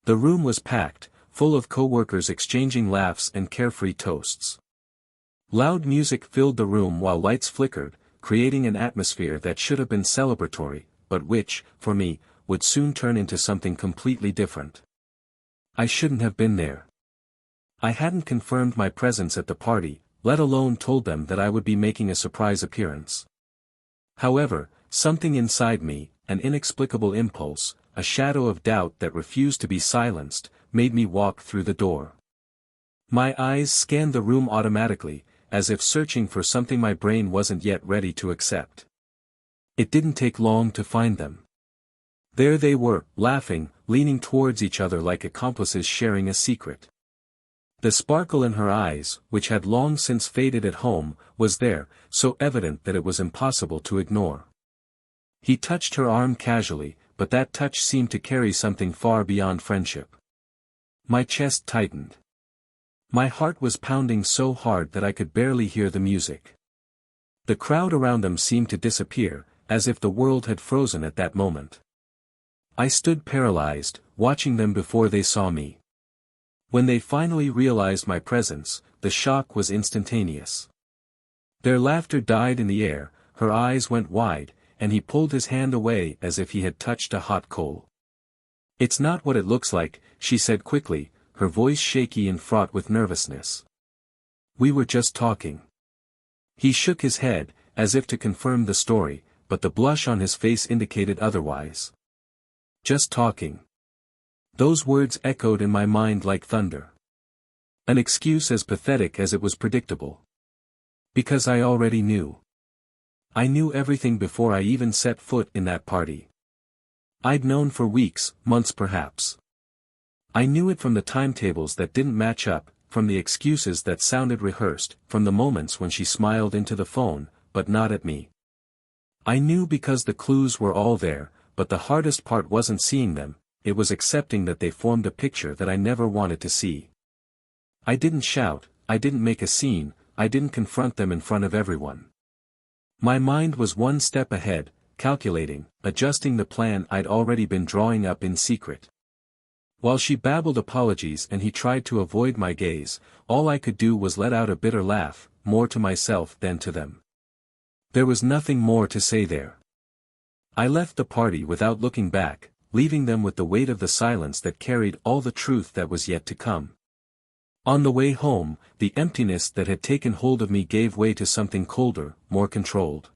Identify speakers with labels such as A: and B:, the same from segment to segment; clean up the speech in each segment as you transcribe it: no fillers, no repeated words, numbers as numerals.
A: The room was packed, full of co-workers exchanging laughs and carefree toasts. Loud music filled the room while lights flickered, creating an atmosphere that should have been celebratory, but which, for me, would soon turn into something completely different. I shouldn't have been there. I hadn't confirmed my presence at the party, let alone told them that I would be making a surprise appearance. However, something inside me, an inexplicable impulse, a shadow of doubt that refused to be silenced, made me walk through the door. My eyes scanned the room automatically, as if searching for something my brain wasn't yet ready to accept. It didn't take long to find them. There they were, laughing, leaning towards each other like accomplices sharing a secret. The sparkle in her eyes, which had long since faded at home, was there, so evident that it was impossible to ignore. He touched her arm casually, but that touch seemed to carry something far beyond friendship. My chest tightened. My heart was pounding so hard that I could barely hear the music. The crowd around them seemed to disappear, as if the world had frozen at that moment. I stood paralyzed, watching them before they saw me. When they finally realized my presence, the shock was instantaneous. Their laughter died in the air, her eyes went wide, and he pulled his hand away as if he had touched a hot coal. "It's not what it looks like," she said quickly, her voice shaky and fraught with nervousness. "We were just talking." He shook his head, as if to confirm the story, but the blush on his face indicated otherwise. Just talking. Those words echoed in my mind like thunder. An excuse as pathetic as it was predictable. Because I already knew. I knew everything before I even set foot in that party. I'd known for weeks, months perhaps. I knew it from the timetables that didn't match up, from the excuses that sounded rehearsed, from the moments when she smiled into the phone, but not at me. I knew because the clues were all there, but the hardest part wasn't seeing them, it was accepting that they formed a picture that I never wanted to see. I didn't shout, I didn't make a scene, I didn't confront them in front of everyone. My mind was one step ahead, calculating, adjusting the plan I'd already been drawing up in secret. While she babbled apologies and he tried to avoid my gaze, all I could do was let out a bitter laugh, more to myself than to them. There was nothing more to say there. I left the party without looking back, leaving them with the weight of the silence that carried all the truth that was yet to come. On the way home, the emptiness that had taken hold of me gave way to something colder, more controlled.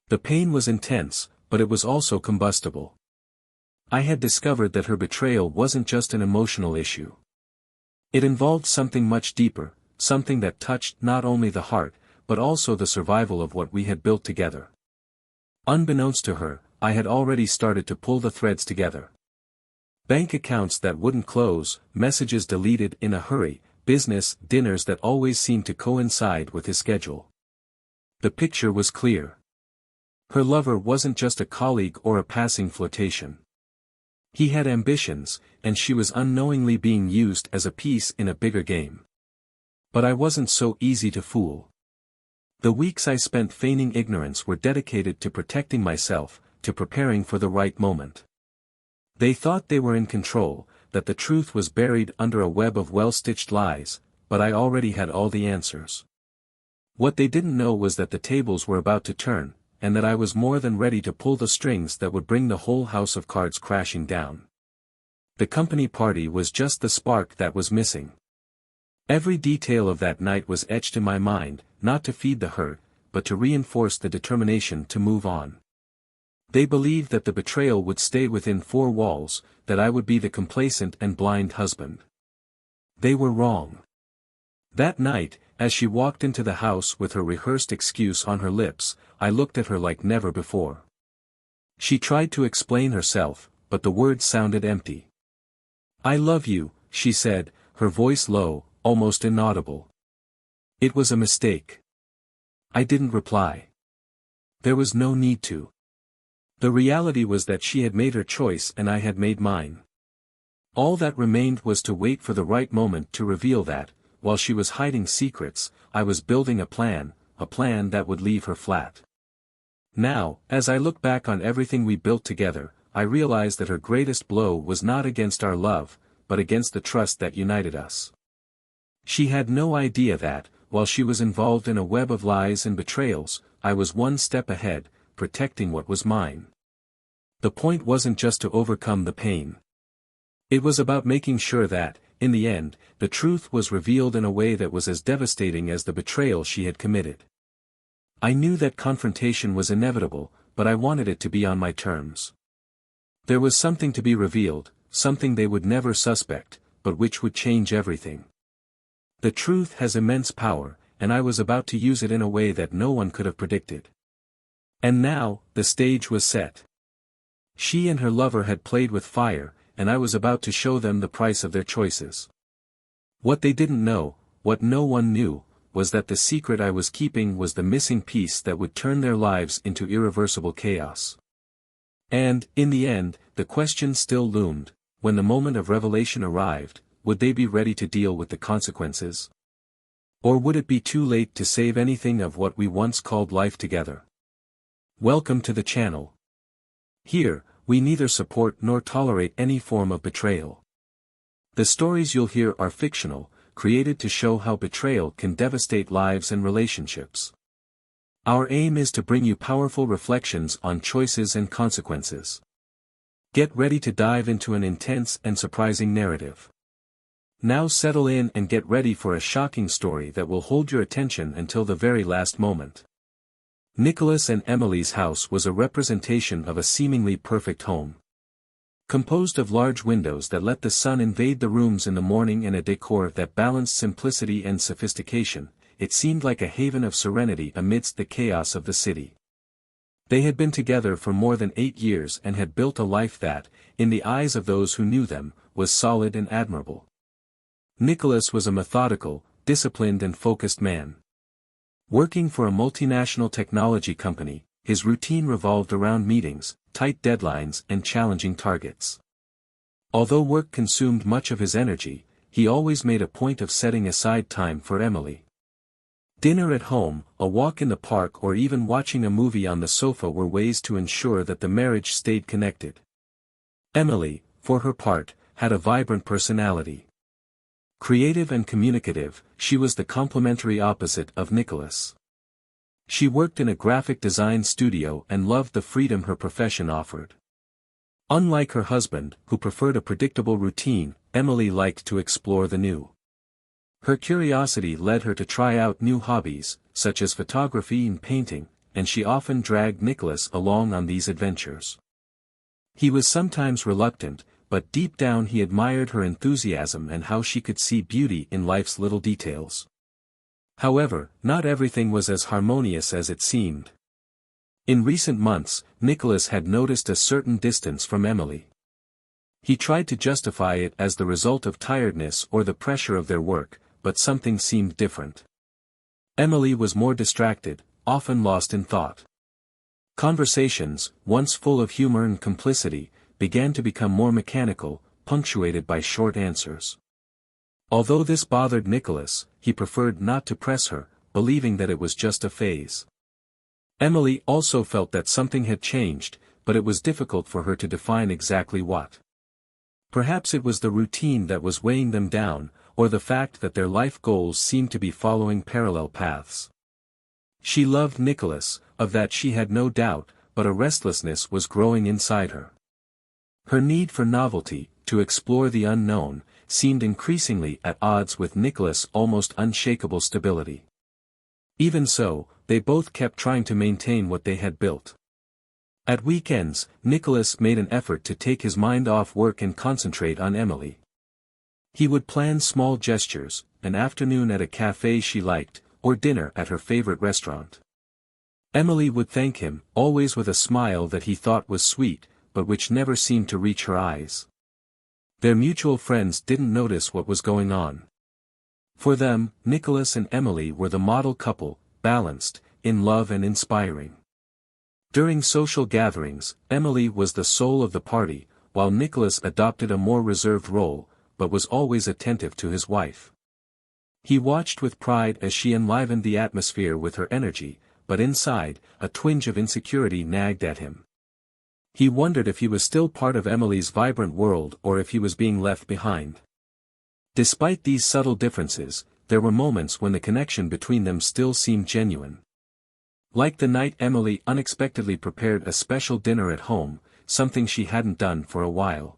A: The pain was intense, but it was also combustible. I had discovered that her betrayal wasn't just an emotional issue. It involved something much deeper, something that touched not only the heart, but also the survival of what we had built together. Unbeknownst to her, I had already started to pull the threads together. Bank accounts that wouldn't close, messages deleted in a hurry, business dinners that always seemed to coincide with his schedule. The picture was clear. Her lover wasn't just a colleague or a passing flirtation. He had ambitions, and she was unknowingly being used as a piece in a bigger game. But I wasn't so easy to fool. The weeks I spent feigning ignorance were dedicated to protecting myself, to preparing for the right moment. They thought they were in control, that the truth was buried under a web of well-stitched lies, but I already had all the answers. What they didn't know was that the tables were about to turn, and that I was more than ready to pull the strings that would bring the whole house of cards crashing down. The company party was just the spark that was missing. Every detail of that night was etched in my mind, not to feed the hurt, but to reinforce the determination to move on. They believed that the betrayal would stay within four walls, that I would be the complacent and blind husband. They were wrong. That night, as she walked into the house with her rehearsed excuse on her lips, I looked at her like never before. She tried to explain herself, but the words sounded empty. "I love you," she said, her voice low, almost inaudible. It was a mistake. I didn't reply. There was no need to. The reality was that she had made her choice and I had made mine. All that remained was to wait for the right moment to reveal that, while she was hiding secrets, I was building a plan that would leave her flat. Now, as I look back on everything we built together, I realized that her greatest blow was not against our love, but against the trust that united us. She had no idea that, while she was involved in a web of lies and betrayals, I was one step ahead, protecting what was mine. The point wasn't just to overcome the pain. It was about making sure that, in the end, the truth was revealed in a way that was as devastating as the betrayal she had committed. I knew that confrontation was inevitable, but I wanted it to be on my terms. There was something to be revealed, something they would never suspect, but which would change everything. The truth has immense power, and I was about to use it in a way that no one could have predicted. And now, the stage was set. She and her lover had played with fire, and I was about to show them the price of their choices. What they didn't know, what no one knew, was that the secret I was keeping was the missing piece that would turn their lives into irreversible chaos. And, in the end, the question still loomed: when the moment of revelation arrived, would they be ready to deal with the consequences? Or would it be too late to save anything of what we once called life together? Welcome to the channel. Here, we neither support nor tolerate any form of betrayal. The stories you'll hear are fictional, created to show how betrayal can devastate lives and relationships. Our aim is to bring you powerful reflections on choices and consequences. Get ready to dive into an intense and surprising narrative. Now settle in and get ready for a shocking story that will hold your attention until the very last moment. Nicholas and Emily's house was a representation of a seemingly perfect home. Composed of large windows that let the sun invade the rooms in the morning and a decor that balanced simplicity and sophistication, it seemed like a haven of serenity amidst the chaos of the city. They had been together for more than 8 years and had built a life that, in the eyes of those who knew them, was solid and admirable. Nicholas was a methodical, disciplined and focused man. Working for a multinational technology company, his routine revolved around meetings, tight deadlines and challenging targets. Although work consumed much of his energy, he always made a point of setting aside time for Emily. Dinner at home, a walk in the park or even watching a movie on the sofa were ways to ensure that the marriage stayed connected. Emily, for her part, had a vibrant personality. Creative and communicative, she was the complementary opposite of Nicholas. She worked in a graphic design studio and loved the freedom her profession offered. Unlike her husband, who preferred a predictable routine, Emily liked to explore the new. Her curiosity led her to try out new hobbies, such as photography and painting, and she often dragged Nicholas along on these adventures. He was sometimes reluctant, but deep down he admired her enthusiasm and how she could see beauty in life's little details. However, not everything was as harmonious as it seemed. In recent months, Nicholas had noticed a certain distance from Emily. He tried to justify it as the result of tiredness or the pressure of their work, but something seemed different. Emily was more distracted, often lost in thought. Conversations, once full of humor and complicity, began to become more mechanical, punctuated by short answers. Although this bothered Nicholas, he preferred not to press her, believing that it was just a phase. Emily also felt that something had changed, but it was difficult for her to define exactly what. Perhaps it was the routine that was weighing them down, or the fact that their life goals seemed to be following parallel paths. She loved Nicholas, of that she had no doubt, but a restlessness was growing inside her. Her need for novelty, to explore the unknown, seemed increasingly at odds with Nicholas' almost unshakable stability. Even so, they both kept trying to maintain what they had built. At weekends, Nicholas made an effort to take his mind off work and concentrate on Emily. He would plan small gestures, an afternoon at a cafe she liked, or dinner at her favorite restaurant. Emily would thank him, always with a smile that he thought was sweet, but which never seemed to reach her eyes. Their mutual friends didn't notice what was going on. For them, Nicholas and Emily were the model couple, balanced, in love and inspiring. During social gatherings, Emily was the soul of the party, while Nicholas adopted a more reserved role, but was always attentive to his wife. He watched with pride as she enlivened the atmosphere with her energy, but inside, a twinge of insecurity nagged at him. He wondered if he was still part of Emily's vibrant world or if he was being left behind. Despite these subtle differences, there were moments when the connection between them still seemed genuine. Like the night Emily unexpectedly prepared a special dinner at home, something she hadn't done for a while.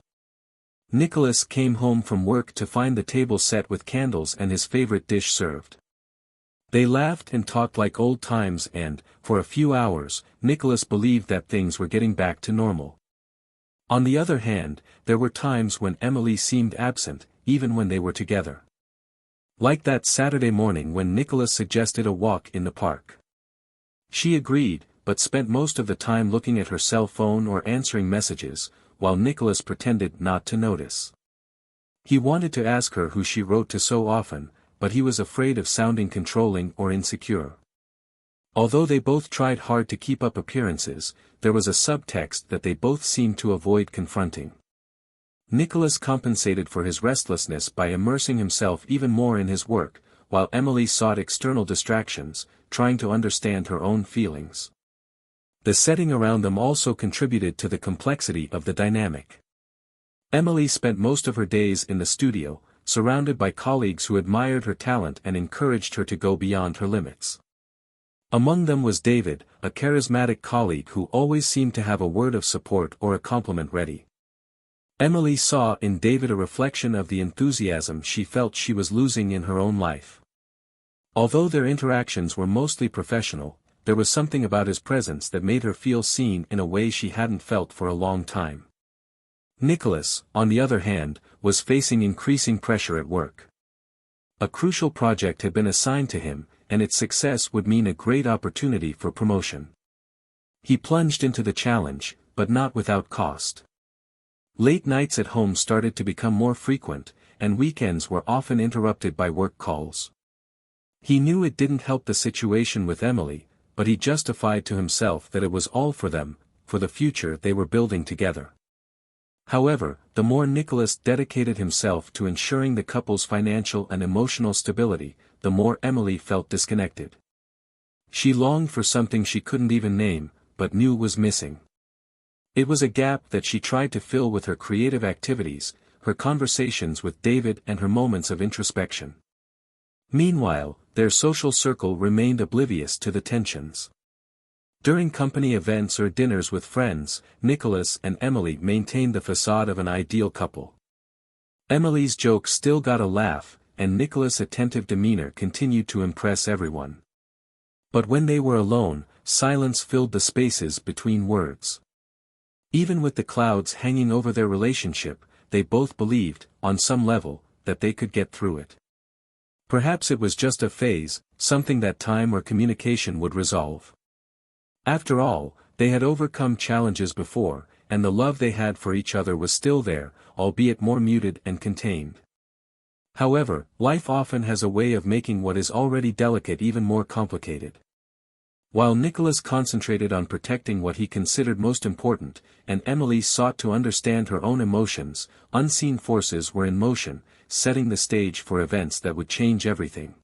A: Nicholas came home from work to find the table set with candles and his favorite dish served. They laughed and talked like old times and, for a few hours, Nicholas believed that things were getting back to normal. On the other hand, there were times when Emily seemed absent, even when they were together. Like that Saturday morning when Nicholas suggested a walk in the park. She agreed, but spent most of the time looking at her cell phone or answering messages, while Nicholas pretended not to notice. He wanted to ask her who she wrote to so often, but he was afraid of sounding controlling or insecure. Although they both tried hard to keep up appearances, there was a subtext that they both seemed to avoid confronting. Nicholas compensated for his restlessness by immersing himself even more in his work, while Emily sought external distractions, trying to understand her own feelings. The setting around them also contributed to the complexity of the dynamic. Emily spent most of her days in the studio, surrounded by colleagues who admired her talent and encouraged her to go beyond her limits. Among them was David, a charismatic colleague who always seemed to have a word of support or a compliment ready. Emily saw in David a reflection of the enthusiasm she felt she was losing in her own life. Although their interactions were mostly professional, there was something about his presence that made her feel seen in a way she hadn't felt for a long time. Nicholas, on the other hand, was facing increasing pressure at work. A crucial project had been assigned to him, and its success would mean a great opportunity for promotion. He plunged into the challenge, but not without cost. Late nights at home started to become more frequent, and weekends were often interrupted by work calls. He knew it didn't help the situation with Emily, but he justified to himself that it was all for them, for the future they were building together. However, the more Nicholas dedicated himself to ensuring the couple's financial and emotional stability, the more Emily felt disconnected. She longed for something she couldn't even name, but knew was missing. It was a gap that she tried to fill with her creative activities, her conversations with David and her moments of introspection. Meanwhile, their social circle remained oblivious to the tensions. During company events or dinners with friends, Nicholas and Emily maintained the facade of an ideal couple. Emily's jokes still got a laugh, and Nicholas' attentive demeanor continued to impress everyone. But when they were alone, silence filled the spaces between words. Even with the clouds hanging over their relationship, they both believed, on some level, that they could get through it. Perhaps it was just a phase, something that time or communication would resolve. After all, they had overcome challenges before, and the love they had for each other was still there, albeit more muted and contained. However, life often has a way of making what is already delicate even more complicated. While Nicholas concentrated on protecting what he considered most important, and Emily sought to understand her own emotions, unseen forces were in motion, setting the stage for events that would change everything.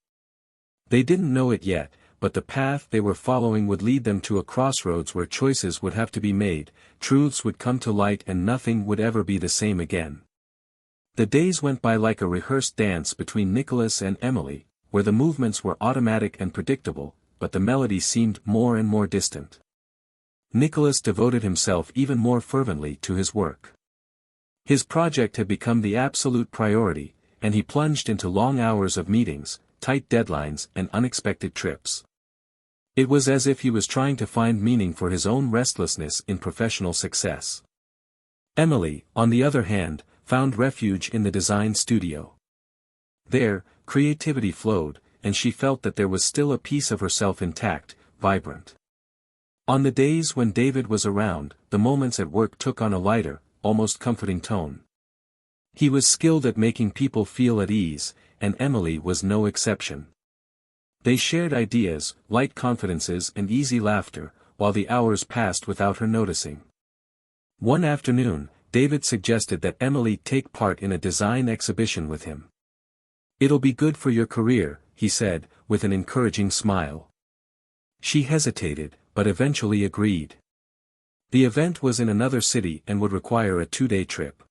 A: They didn't know it yet, but the path they were following would lead them to a crossroads where choices would have to be made, truths would come to light and nothing would ever be the same again. The days went by like a rehearsed dance between Nicholas and Emily, where the movements were automatic and predictable, but the melody seemed more and more distant. Nicholas devoted himself even more fervently to his work. His project had become the absolute priority, and he plunged into long hours of meetings, tight deadlines and unexpected trips. It was as if he was trying to find meaning for his own restlessness in professional success. Emily, on the other hand, found refuge in the design studio. There, creativity flowed, and she felt that there was still a piece of herself intact, vibrant. On the days when David was around, the moments at work took on a lighter, almost comforting tone. He was skilled at making people feel at ease, and Emily was no exception. They shared ideas, light confidences and easy laughter, while the hours passed without her noticing. One afternoon, David suggested that Emily take part in a design exhibition with him. "It'll be good for your career," he said, with an encouraging smile. She hesitated, but eventually agreed. The event was in another city and would require a 2-day trip.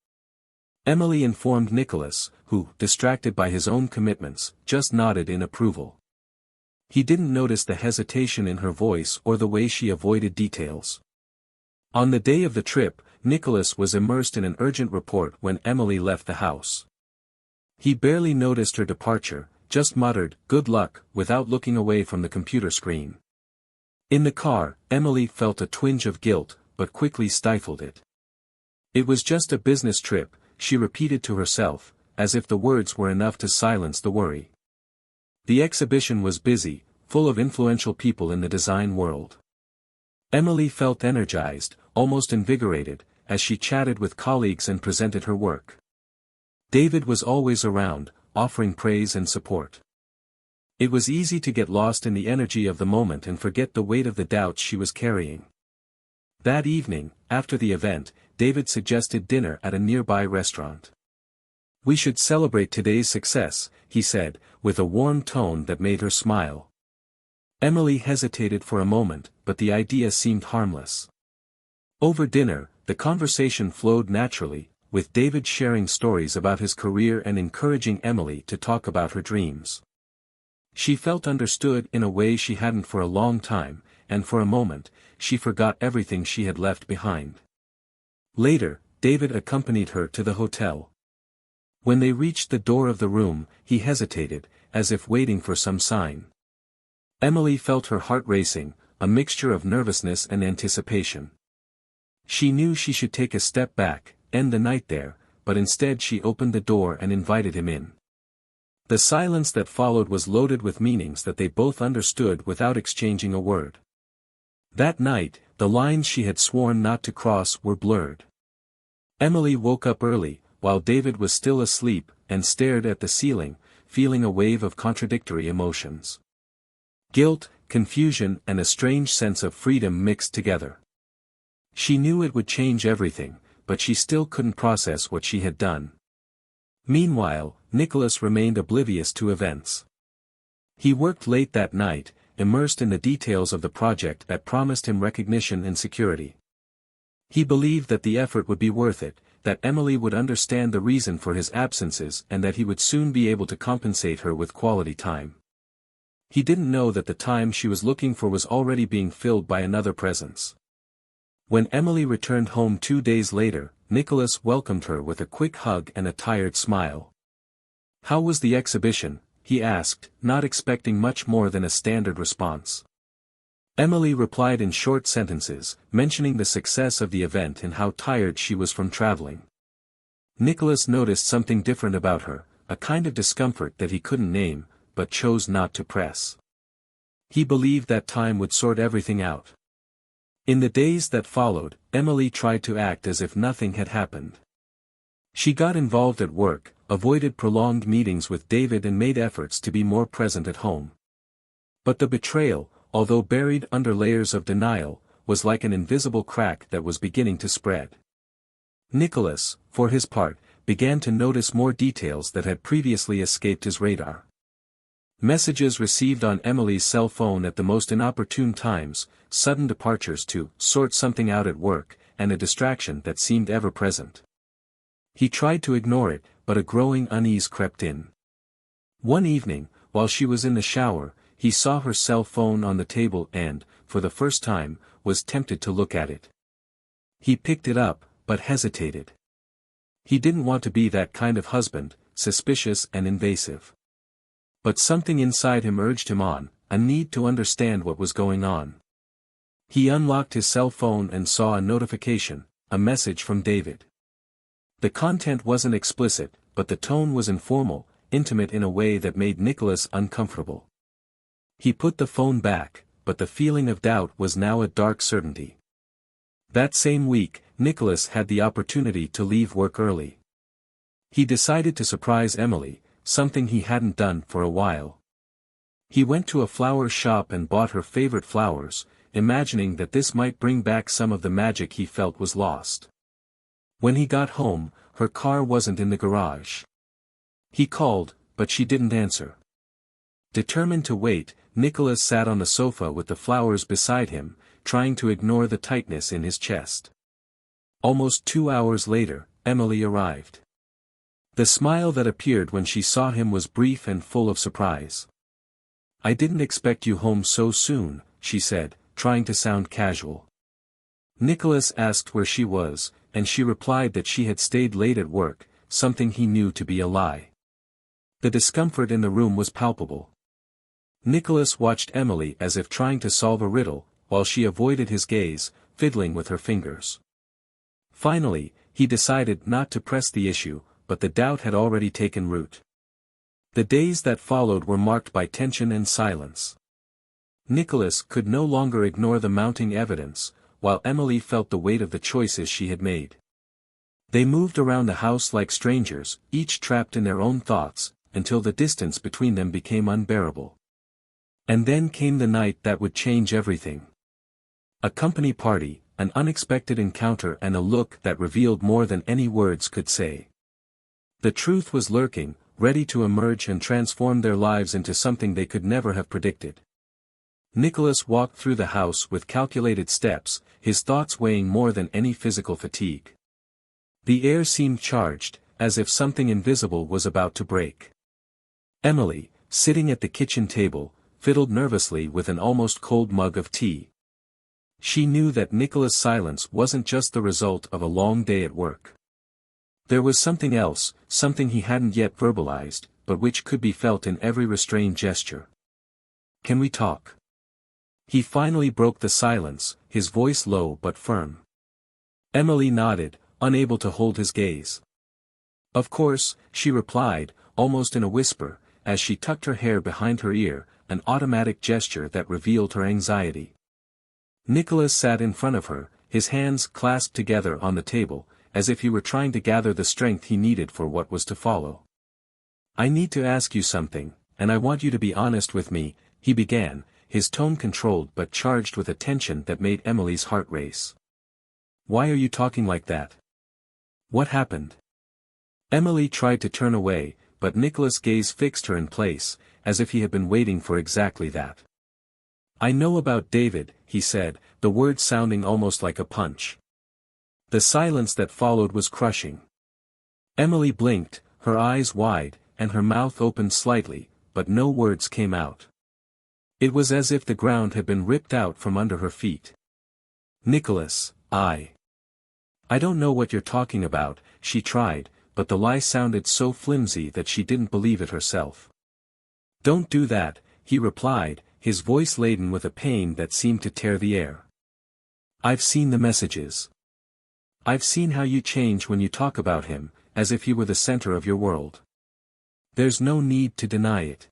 A: Emily informed Nicholas, who, distracted by his own commitments, just nodded in approval. He didn't notice the hesitation in her voice or the way she avoided details. On the day of the trip, Nicholas was immersed in an urgent report when Emily left the house. He barely noticed her departure, just muttered, "Good luck," without looking away from the computer screen. In the car, Emily felt a twinge of guilt, but quickly stifled it. It was just a business trip, she repeated to herself, as if the words were enough to silence the worry. The exhibition was busy, full of influential people in the design world. Emily felt energized, almost invigorated, as she chatted with colleagues and presented her work. David was always around, offering praise and support. It was easy to get lost in the energy of the moment and forget the weight of the doubts she was carrying. That evening, after the event, David suggested dinner at a nearby restaurant. "We should celebrate today's success," he said, with a warm tone that made her smile. Emily hesitated for a moment, but the idea seemed harmless. Over dinner, the conversation flowed naturally, with David sharing stories about his career and encouraging Emily to talk about her dreams. She felt understood in a way she hadn't for a long time, and for a moment, she forgot everything she had left behind. Later, David accompanied her to the hotel. When they reached the door of the room, he hesitated, as if waiting for some sign. Emily felt her heart racing, a mixture of nervousness and anticipation. She knew she should take a step back, end the night there, but instead she opened the door and invited him in. The silence that followed was loaded with meanings that they both understood without exchanging a word. That night, the lines she had sworn not to cross were blurred. Emily woke up early, while David was still asleep, and stared at the ceiling, feeling a wave of contradictory emotions. Guilt, confusion, and a strange sense of freedom mixed together. She knew it would change everything, but she still couldn't process what she had done. Meanwhile, Nicholas remained oblivious to events. He worked late that night, immersed in the details of the project that promised him recognition and security. He believed that the effort would be worth it, that Emily would understand the reason for his absences and that he would soon be able to compensate her with quality time. He didn't know that the time she was looking for was already being filled by another presence. When Emily returned home 2 days later, Nicholas welcomed her with a quick hug and a tired smile. "How was the exhibition?" he asked, not expecting much more than a standard response. Emily replied in short sentences, mentioning the success of the event and how tired she was from traveling. Nicholas noticed something different about her, a kind of discomfort that he couldn't name, but chose not to press. He believed that time would sort everything out. In the days that followed, Emily tried to act as if nothing had happened. She got involved at work, avoided prolonged meetings with David and made efforts to be more present at home. But the betrayal, although buried under layers of denial, was like an invisible crack that was beginning to spread. Nicholas, for his part, began to notice more details that had previously escaped his radar. Messages received on Emily's cell phone at the most inopportune times, sudden departures to sort something out at work, and a distraction that seemed ever present. He tried to ignore it, but a growing unease crept in. One evening, while she was in the shower, he saw her cell phone on the table and, for the first time, was tempted to look at it. He picked it up, but hesitated. He didn't want to be that kind of husband, suspicious and invasive. But something inside him urged him on, a need to understand what was going on. He unlocked his cell phone and saw a notification, a message from David. The content wasn't explicit, but the tone was informal, intimate in a way that made Nicholas uncomfortable. He put the phone back, but the feeling of doubt was now a dark certainty. That same week, Nicholas had the opportunity to leave work early. He decided to surprise Emily, something he hadn't done for a while. He went to a flower shop and bought her favorite flowers, imagining that this might bring back some of the magic he felt was lost. When he got home, her car wasn't in the garage. He called, but she didn't answer. Determined to wait, Nicholas sat on the sofa with the flowers beside him, trying to ignore the tightness in his chest. Almost 2 hours later, Emily arrived. The smile that appeared when she saw him was brief and full of surprise. "I didn't expect you home so soon," she said, trying to sound casual. Nicholas asked where she was, and she replied that she had stayed late at work, something he knew to be a lie. The discomfort in the room was palpable. Nicholas watched Emily as if trying to solve a riddle, while she avoided his gaze, fiddling with her fingers. Finally, he decided not to press the issue, but the doubt had already taken root. The days that followed were marked by tension and silence. Nicholas could no longer ignore the mounting evidence, while Emily felt the weight of the choices she had made. They moved around the house like strangers, each trapped in their own thoughts, until the distance between them became unbearable. And then came the night that would change everything. A company party, an unexpected encounter, and a look that revealed more than any words could say. The truth was lurking, ready to emerge and transform their lives into something they could never have predicted. Nicholas walked through the house with calculated steps, his thoughts weighing more than any physical fatigue. The air seemed charged, as if something invisible was about to break. Emily, sitting at the kitchen table, fiddled nervously with an almost cold mug of tea. She knew that Nicholas' silence wasn't just the result of a long day at work. There was something else, something he hadn't yet verbalized, but which could be felt in every restrained gesture. "Can we talk?" He finally broke the silence, his voice low but firm. Emily nodded, unable to hold his gaze. "Of course," she replied, almost in a whisper, as she tucked her hair behind her ear, an automatic gesture that revealed her anxiety. Nicholas sat in front of her, his hands clasped together on the table, as if he were trying to gather the strength he needed for what was to follow. "I need to ask you something, and I want you to be honest with me," he began, his tone controlled but charged with a tension that made Emily's heart race. "Why are you talking like that? What happened?" Emily tried to turn away, but Nicholas' gaze fixed her in place, as if he had been waiting for exactly that. "I know about David," he said, the words sounding almost like a punch. The silence that followed was crushing. Emily blinked, her eyes wide, and her mouth opened slightly, but no words came out. It was as if the ground had been ripped out from under her feet. "Nicholas, I don't know what you're talking about," she tried, but the lie sounded so flimsy that she didn't believe it herself. "Don't do that," he replied, his voice laden with a pain that seemed to tear the air. "I've seen the messages. I've seen how you change when you talk about him, as if he were the center of your world. There's no need to deny it."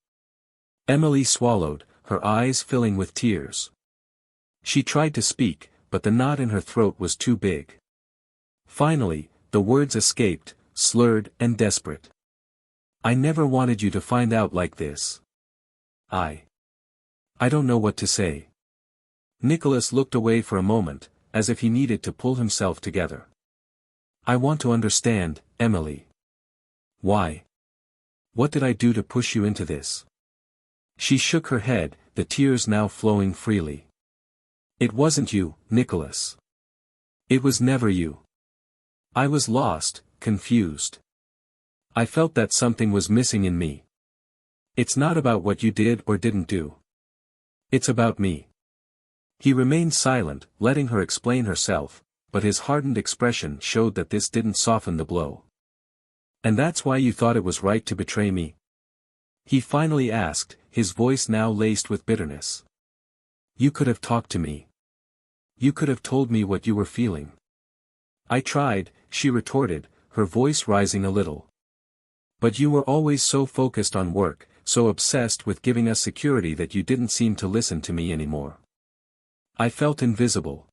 A: Emily swallowed, her eyes filling with tears. She tried to speak, but the knot in her throat was too big. Finally, the words escaped, slurred and desperate. "I never wanted you to find out like this. I don't know what to say." Nicholas looked away for a moment, as if he needed to pull himself together. "I want to understand, Emily. Why? What did I do to push you into this?" She shook her head, the tears now flowing freely. "It wasn't you, Nicholas. It was never you. I was lost, confused. I felt that something was missing in me. It's not about what you did or didn't do. It's about me." He remained silent, letting her explain herself, but his hardened expression showed that this didn't soften the blow. "And that's why you thought it was right to betray me?" he finally asked, his voice now laced with bitterness. "You could have talked to me. You could have told me what you were feeling." "I tried," she retorted, her voice rising a little. "But you were always so focused on work, so obsessed with giving us security that you didn't seem to listen to me anymore. I felt invisible."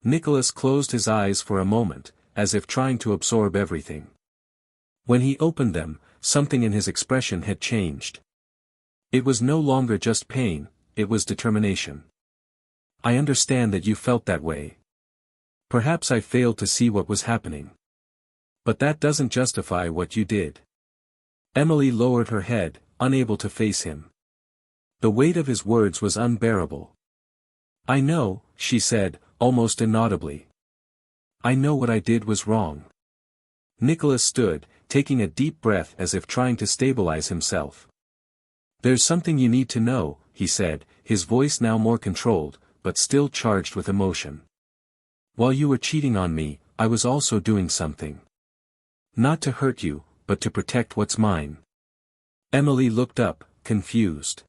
A: Nicholas closed his eyes for a moment, as if trying to absorb everything. When he opened them, something in his expression had changed. It was no longer just pain, it was determination. "I understand that you felt that way. Perhaps I failed to see what was happening. But that doesn't justify what you did." Emily lowered her head, unable to face him. The weight of his words was unbearable. I know, she said, almost inaudibly. I know what I did was wrong. Nicholas stood, taking a deep breath as if trying to stabilize himself. There's something you need to know, he said, his voice now more controlled, but still charged with emotion. While you were cheating on me, I was also doing something. Not to hurt you, but to protect what's mine. Emily looked up, confused.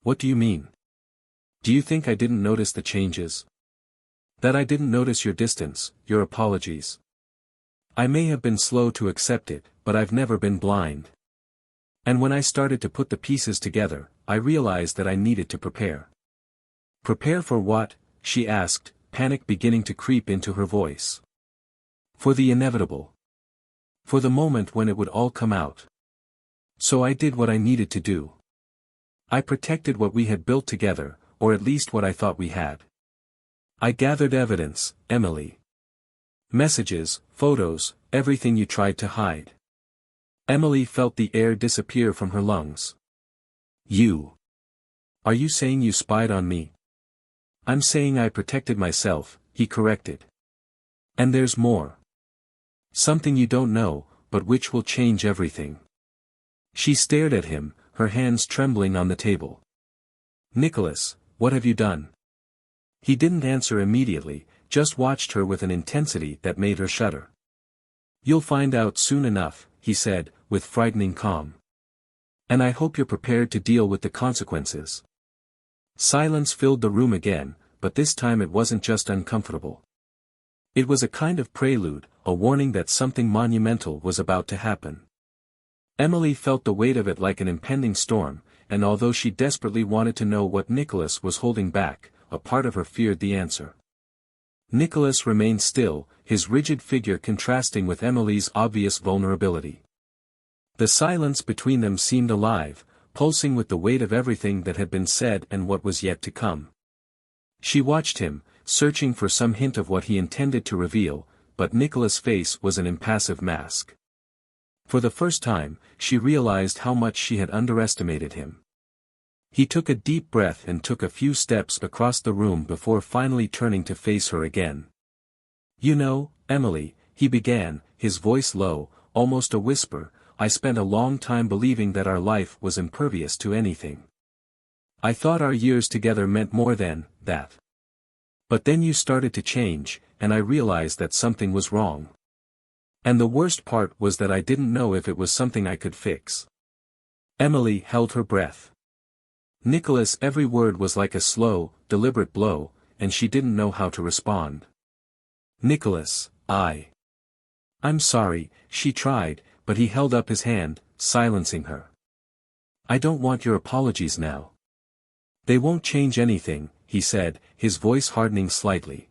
A: What do you mean? Do you think I didn't notice the changes? That I didn't notice your distance, your apologies? I may have been slow to accept it, but I've never been blind. And when I started to put the pieces together, I realized that I needed to prepare. Prepare for what? She asked, panic beginning to creep into her voice. For the inevitable. For the moment when it would all come out. So I did what I needed to do. I protected what we had built together, or at least what I thought we had. I gathered evidence, Emily. Messages, photos, everything you tried to hide. Emily felt the air disappear from her lungs. You. Are you saying you spied on me? I'm saying I protected myself, he corrected. And there's more. Something you don't know, but which will change everything. She stared at him, her hands trembling on the table. Nicholas, what have you done? He didn't answer immediately, just watched her with an intensity that made her shudder. You'll find out soon enough, he said, with frightening calm. And I hope you're prepared to deal with the consequences. Silence filled the room again, but this time it wasn't just uncomfortable. It was a kind of prelude, a warning that something monumental was about to happen. Emily felt the weight of it like an impending storm, and although she desperately wanted to know what Nicholas was holding back, a part of her feared the answer. Nicholas remained still, his rigid figure contrasting with Emily's obvious vulnerability. The silence between them seemed alive, pulsing with the weight of everything that had been said and what was yet to come. She watched him, searching for some hint of what he intended to reveal, but Nicholas' face was an impassive mask. For the first time, she realized how much she had underestimated him. He took a deep breath and took a few steps across the room before finally turning to face her again. You know, Emily, he began, his voice low, almost a whisper, I spent a long time believing that our life was impervious to anything. I thought our years together meant more than that. But then you started to change, and I realized that something was wrong. And the worst part was that I didn't know if it was something I could fix. Emily held her breath. Nicholas' every word was like a slow, deliberate blow, and she didn't know how to respond. Nicholas, I'm sorry, she tried, but he held up his hand, silencing her. I don't want your apologies now. They won't change anything, he said, his voice hardening slightly.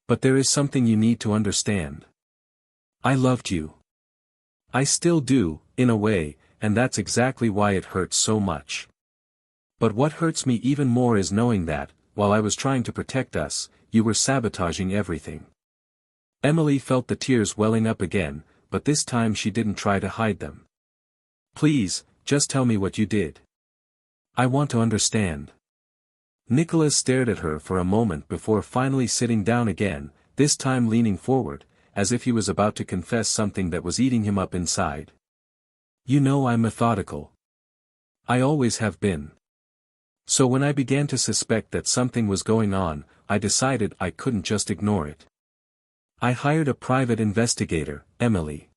A: But there is something you need to understand. I loved you. I still do, in a way, and that's exactly why it hurts so much. But what hurts me even more is knowing that, while I was trying to protect us, you were sabotaging everything. Emily felt the tears welling up again, but this time she didn't try to hide them. Please, just tell me what you did. I want to understand. Nicholas stared at her for a moment before finally sitting down again, this time leaning forward, as if he was about to confess something that was eating him up inside. You know I'm methodical. I always have been. So when I began to suspect that something was going on, I decided I couldn't just ignore it. I hired a private investigator, Emily.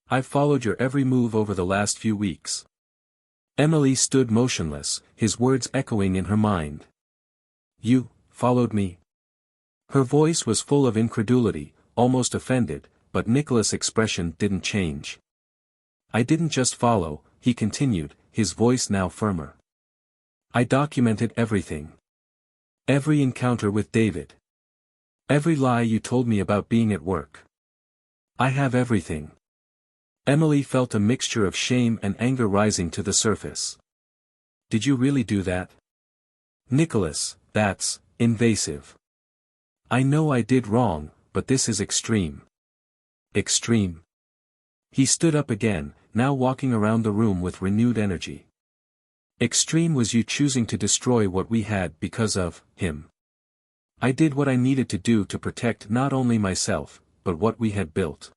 A: I've followed your every move over the last few weeks. Emily stood motionless, his words echoing in her mind. You followed me? Her voice was full of incredulity, almost offended, but Nicholas' expression didn't change. I didn't just follow, he continued, his voice now firmer. I documented everything. Every encounter with David. Every lie you told me about being at work. I have everything. Emily felt a mixture of shame and anger rising to the surface. Did you really do that? Nicholas, that's invasive. I know I did wrong, but this is extreme. Extreme. He stood up again, now walking around the room with renewed energy. Extreme was you choosing to destroy what we had because of him. I did what I needed to do to protect not only myself, but what we had built.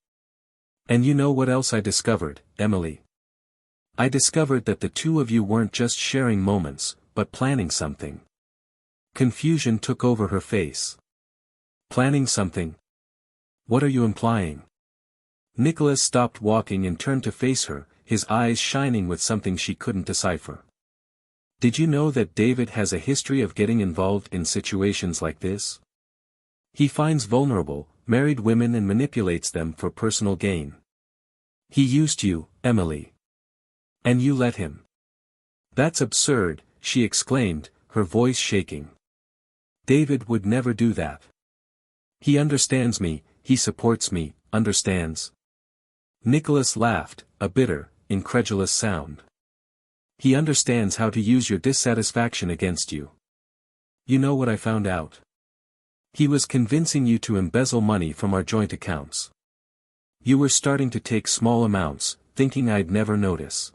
A: And you know what else I discovered, Emily? I discovered that the two of you weren't just sharing moments, but planning something. Confusion took over her face. Planning something? What are you implying? Nicholas stopped walking and turned to face her, his eyes shining with something she couldn't decipher. Did you know that David has a history of getting involved in situations like this? He finds vulnerable, married women and manipulates them for personal gain. He used you, Emily. And you let him. That's absurd, she exclaimed, her voice shaking. David would never do that. He understands me, he supports me, understands. Nicholas laughed, a bitter, incredulous sound. He understands how to use your dissatisfaction against you. You know what I found out? He was convincing you to embezzle money from our joint accounts. You were starting to take small amounts, thinking I'd never notice.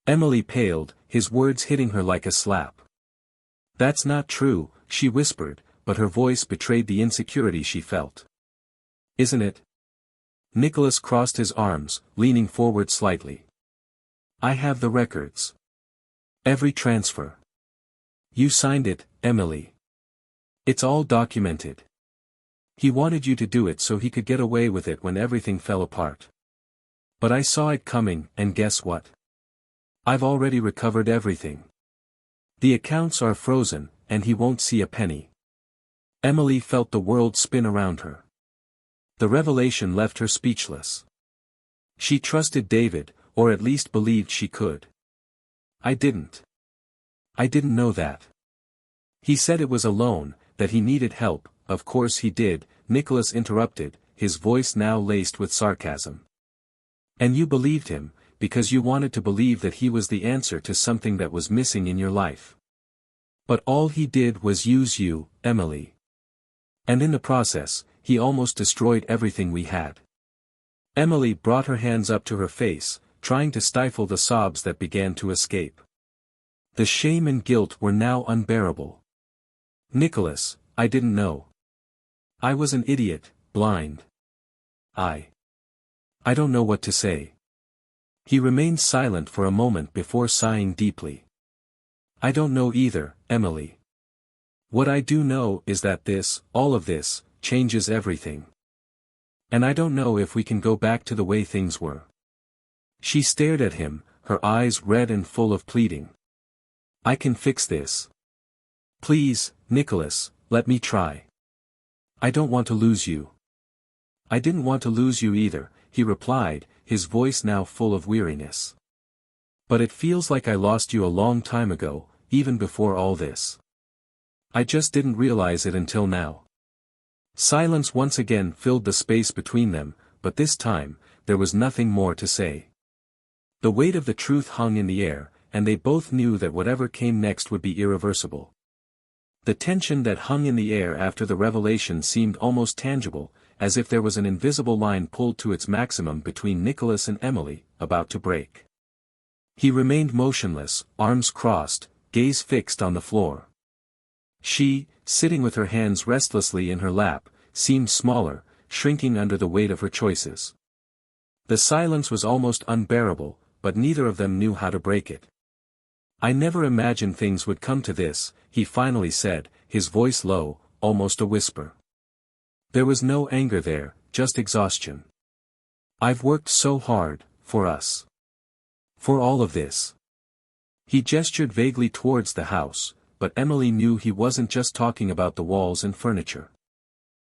A: Emily paled, his words hitting her like a slap. That's not true, she whispered, but her voice betrayed the insecurity she felt. Isn't it? Nicholas crossed his arms, leaning forward slightly. I have the records. Every transfer. You signed it, Emily. It's all documented. He wanted you to do it so he could get away with it when everything fell apart. But I saw it coming, and guess what? I've already recovered everything. The accounts are frozen, and he won't see a penny. Emily felt the world spin around her. The revelation left her speechless. She trusted David, or at least believed she could. I didn't know that. He said it was a loan, that he needed help. Of course he did, Nicholas interrupted, his voice now laced with sarcasm. And you believed him, because you wanted to believe that he was the answer to something that was missing in your life. But all he did was use you, Emily. And in the process, he almost destroyed everything we had. Emily brought her hands up to her face, trying to stifle the sobs that began to escape. The shame and guilt were now unbearable. Nicholas, I didn't know. I was an idiot, blind. I don't know what to say. He remained silent for a moment before sighing deeply. I don't know either, Emily. What I do know is that all of this, changes everything. And I don't know if we can go back to the way things were. She stared at him, her eyes red and full of pleading. I can fix this. Please, Nicholas, let me try. I don't want to lose you. I didn't want to lose you either, he replied, his voice now full of weariness. But it feels like I lost you a long time ago, even before all this. I just didn't realize it until now. Silence once again filled the space between them, but this time, there was nothing more to say. The weight of the truth hung in the air, and they both knew that whatever came next would be irreversible. The tension that hung in the air after the revelation seemed almost tangible, as if there was an invisible line pulled to its maximum between Nicholas and Emily, about to break. He remained motionless, arms crossed, gaze fixed on the floor. She, sitting with her hands restlessly in her lap, seemed smaller, shrinking under the weight of her choices. The silence was almost unbearable, but neither of them knew how to break it. I never imagined things would come to this, he finally said, his voice low, almost a whisper. There was no anger there, just exhaustion. I've worked so hard, for us. For all of this. He gestured vaguely towards the house, but Emily knew he wasn't just talking about the walls and furniture.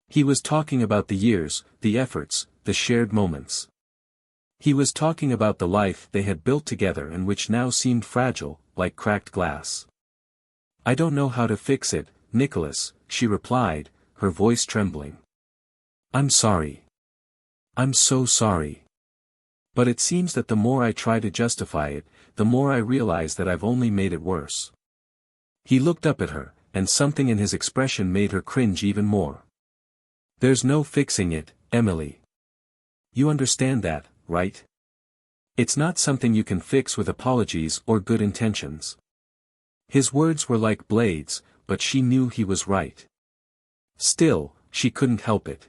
A: He was talking about the years, the efforts, the shared moments. He was talking about the life they had built together and which now seemed fragile, like cracked glass. I don't know how to fix it, Nicholas, she replied, her voice trembling. I'm sorry. I'm so sorry. But it seems that the more I try to justify it, the more I realize that I've only made it worse. He looked up at her, and something in his expression made her cringe even more. There's no fixing it, Emily. You understand that, right? It's not something you can fix with apologies or good intentions. His words were like blades, but she knew he was right. Still, she couldn't help it.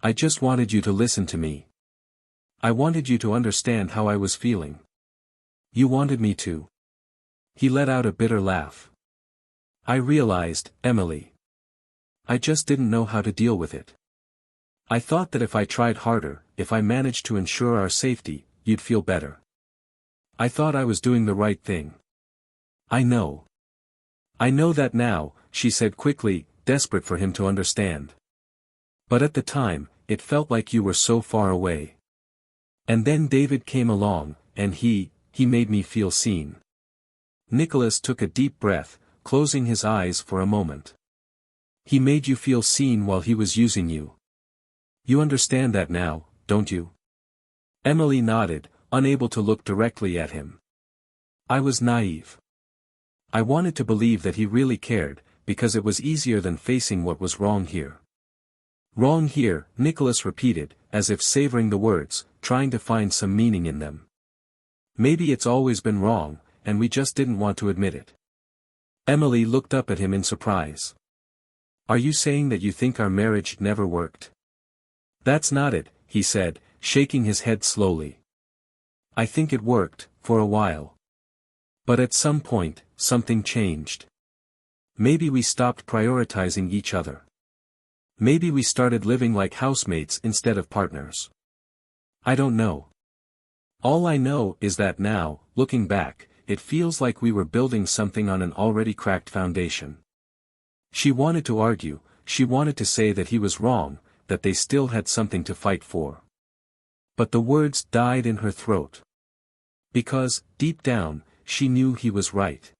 A: I just wanted you to listen to me. I wanted you to understand how I was feeling. You wanted me to. He let out a bitter laugh. I realized, Emily. I just didn't know how to deal with it. I thought that if I tried harder, if I managed to ensure our safety, you'd feel better. I thought I was doing the right thing. I know. I know that now, she said quickly, desperate for him to understand. But at the time, it felt like you were so far away. And then David came along, and he made me feel seen. Nicholas took a deep breath, closing his eyes for a moment. He made you feel seen while he was using you. You understand that now, don't you? Emily nodded, unable to look directly at him. I was naive. I wanted to believe that he really cared, because it was easier than facing what was wrong here. Wrong here, Nicholas repeated, as if savoring the words, trying to find some meaning in them. Maybe it's always been wrong, and we just didn't want to admit it. Emily looked up at him in surprise. Are you saying that you think our marriage never worked? That's not it, he said, shaking his head slowly. I think it worked, for a while. But at some point, something changed. Maybe we stopped prioritizing each other. Maybe we started living like housemates instead of partners. I don't know. All I know is that now, looking back, it feels like we were building something on an already cracked foundation. She wanted to argue, she wanted to say that he was wrong, that they still had something to fight for. But the words died in her throat. Because, deep down, she knew he was right.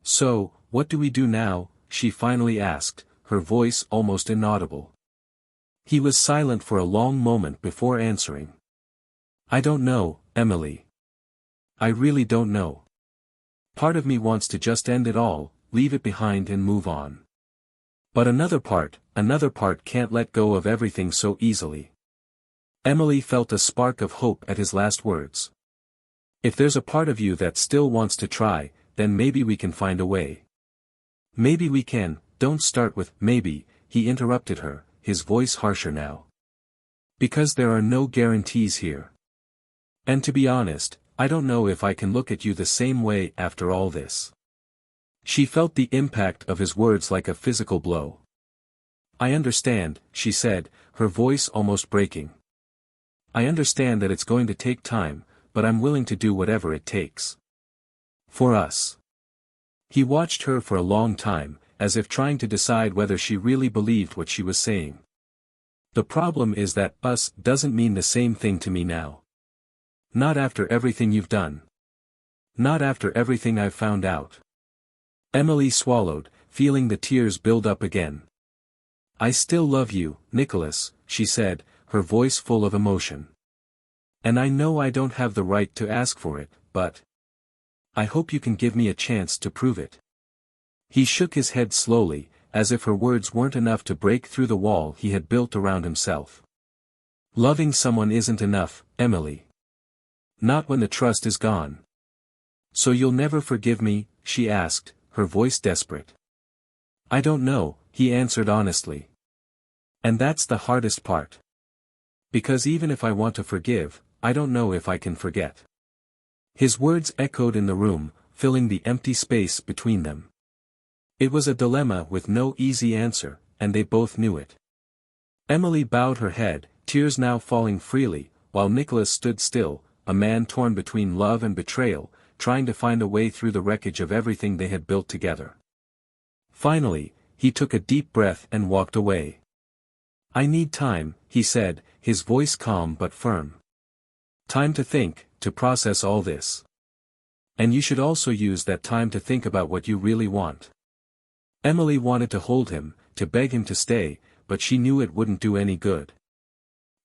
A: So, what do we do now? She finally asked, her voice almost inaudible. He was silent for a long moment before answering. I don't know, Emily. I really don't know. Part of me wants to just end it all, leave it behind and move on. But another part can't let go of everything so easily. Emily felt a spark of hope at his last words. If there's a part of you that still wants to try, then maybe we can find a way. Maybe we can. Don't start with maybe, he interrupted her, his voice harsher now. Because there are no guarantees here. And to be honest, I don't know if I can look at you the same way after all this. She felt the impact of his words like a physical blow. I understand, she said, her voice almost breaking. I understand that it's going to take time, but I'm willing to do whatever it takes. For us. He watched her for a long time, as if trying to decide whether she really believed what she was saying. The problem is that us doesn't mean the same thing to me now. Not after everything you've done. Not after everything I've found out. Emily swallowed, feeling the tears build up again. I still love you, Nicholas, she said, her voice full of emotion. And I know I don't have the right to ask for it, but I hope you can give me a chance to prove it. He shook his head slowly, as if her words weren't enough to break through the wall he had built around himself. Loving someone isn't enough, Emily. Not when the trust is gone. So you'll never forgive me? She asked, her voice desperate. I don't know, he answered honestly. And that's the hardest part. Because even if I want to forgive, I don't know if I can forget. His words echoed in the room, filling the empty space between them. It was a dilemma with no easy answer, and they both knew it. Emily bowed her head, tears now falling freely, while Nicholas stood still, a man torn between love and betrayal, trying to find a way through the wreckage of everything they had built together. Finally, he took a deep breath and walked away. I need time, he said, his voice calm but firm. Time to think, to process all this. And you should also use that time to think about what you really want. Emily wanted to hold him, to beg him to stay, but she knew it wouldn't do any good.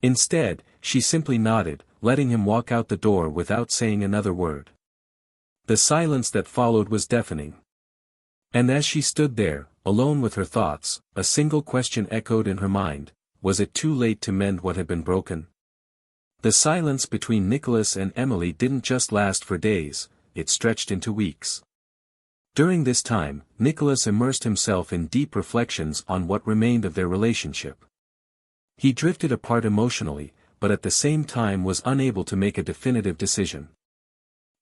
A: Instead, she simply nodded, letting him walk out the door without saying another word. The silence that followed was deafening. And as she stood there, alone with her thoughts, a single question echoed in her mind: was it too late to mend what had been broken? The silence between Nicholas and Emily didn't just last for days, it stretched into weeks. During this time, Nicholas immersed himself in deep reflections on what remained of their relationship. He drifted apart emotionally, but at the same time was unable to make a definitive decision.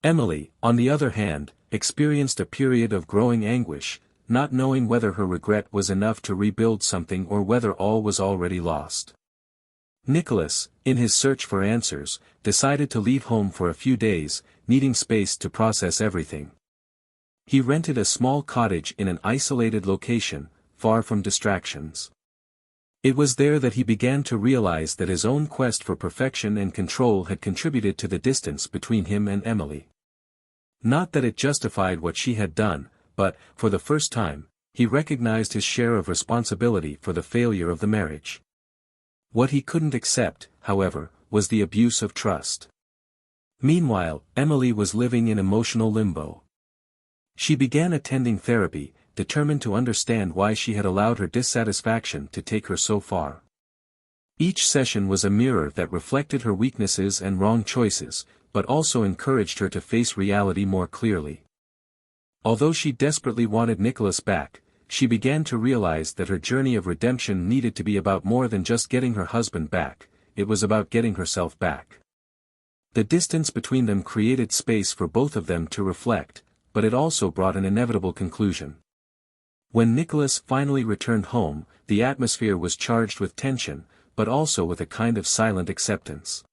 A: Emily, on the other hand, experienced a period of growing anguish, not knowing whether her regret was enough to rebuild something or whether all was already lost. Nicholas, in his search for answers, decided to leave home for a few days, needing space to process everything. He rented a small cottage in an isolated location, far from distractions. It was there that he began to realize that his own quest for perfection and control had contributed to the distance between him and Emily. Not that it justified what she had done, but, for the first time, he recognized his share of responsibility for the failure of the marriage. What he couldn't accept, however, was the abuse of trust. Meanwhile, Emily was living in emotional limbo. She began attending therapy, determined to understand why she had allowed her dissatisfaction to take her so far. Each session was a mirror that reflected her weaknesses and wrong choices, but also encouraged her to face reality more clearly. Although she desperately wanted Nicholas back, she began to realize that her journey of redemption needed to be about more than just getting her husband back, it was about getting herself back. The distance between them created space for both of them to reflect, but it also brought an inevitable conclusion. When Nicholas finally returned home, the atmosphere was charged with tension, but also with a kind of silent acceptance.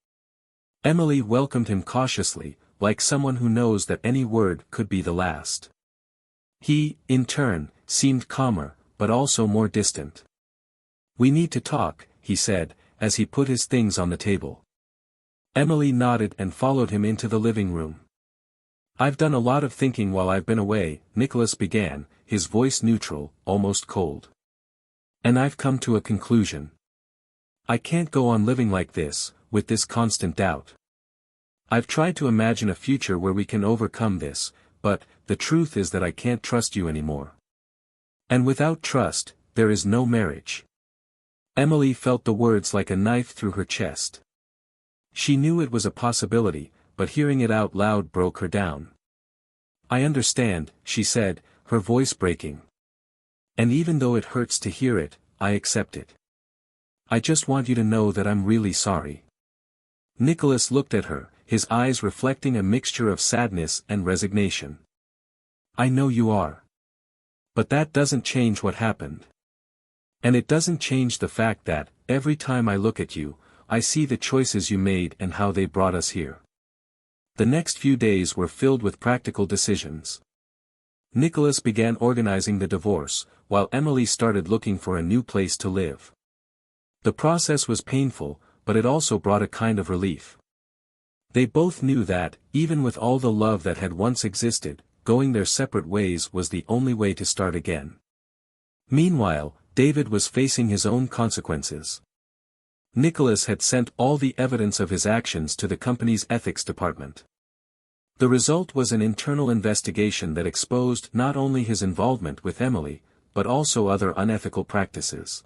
A: Emily welcomed him cautiously, like someone who knows that any word could be the last. He, in turn, seemed calmer, but also more distant. "We need to talk," he said, as he put his things on the table. Emily nodded and followed him into the living room. "I've done a lot of thinking while I've been away," Nicholas began, his voice neutral, almost cold. "And I've come to a conclusion. I can't go on living like this, with this constant doubt. I've tried to imagine a future where we can overcome this, but, the truth is that I can't trust you anymore. And without trust, there is no marriage." Emily felt the words like a knife through her chest. She knew it was a possibility, but hearing it out loud broke her down. "I understand," she said, her voice breaking. "And even though it hurts to hear it, I accept it. I just want you to know that I'm really sorry." Nicholas looked at her, his eyes reflecting a mixture of sadness and resignation. "I know you are. But that doesn't change what happened. And it doesn't change the fact that, every time I look at you, I see the choices you made and how they brought us here." The next few days were filled with practical decisions. Nicholas began organizing the divorce, while Emily started looking for a new place to live. The process was painful, but it also brought a kind of relief. They both knew that, even with all the love that had once existed, going their separate ways was the only way to start again. Meanwhile, David was facing his own consequences. Nicholas had sent all the evidence of his actions to the company's ethics department. The result was an internal investigation that exposed not only his involvement with Emily, but also other unethical practices.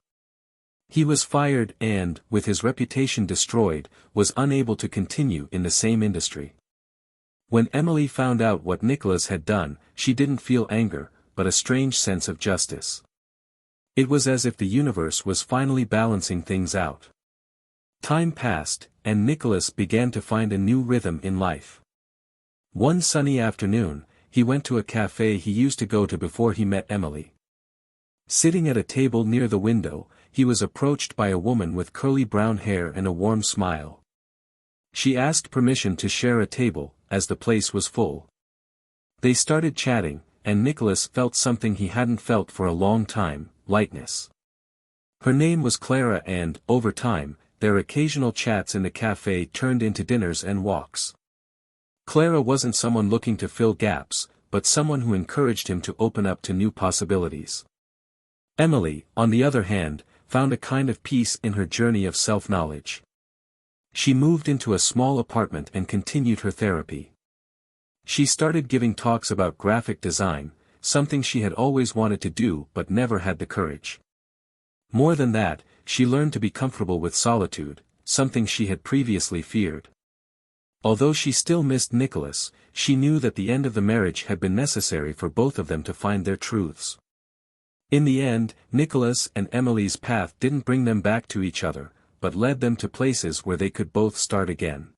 A: He was fired and, with his reputation destroyed, was unable to continue in the same industry. When Emily found out what Nicholas had done, she didn't feel anger, but a strange sense of justice. It was as if the universe was finally balancing things out. Time passed, and Nicholas began to find a new rhythm in life. One sunny afternoon, he went to a cafe he used to go to before he met Emily. Sitting at a table near the window, he was approached by a woman with curly brown hair and a warm smile. She asked permission to share a table, as the place was full. They started chatting, and Nicholas felt something he hadn't felt for a long time, lightness. Her name was Clara and, over time, their occasional chats in the cafe turned into dinners and walks. Clara wasn't someone looking to fill gaps, but someone who encouraged him to open up to new possibilities. Emily, on the other hand, found a kind of peace in her journey of self-knowledge. She moved into a small apartment and continued her therapy. She started giving talks about graphic design, something she had always wanted to do but never had the courage. More than that, she learned to be comfortable with solitude, something she had previously feared. Although she still missed Nicholas, she knew that the end of the marriage had been necessary for both of them to find their truths. In the end, Nicholas and Emily's path didn't bring them back to each other, but led them to places where they could both start again.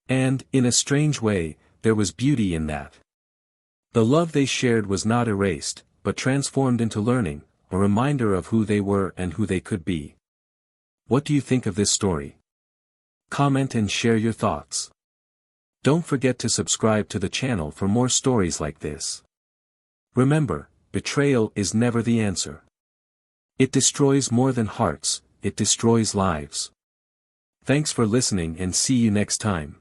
A: And, in a strange way, there was beauty in that. The love they shared was not erased, but transformed into learning, a reminder of who they were and who they could be. What do you think of this story? Comment and share your thoughts. Don't forget to subscribe to the channel for more stories like this. Remember, betrayal is never the answer. It destroys more than hearts, it destroys lives. Thanks for listening and see you next time.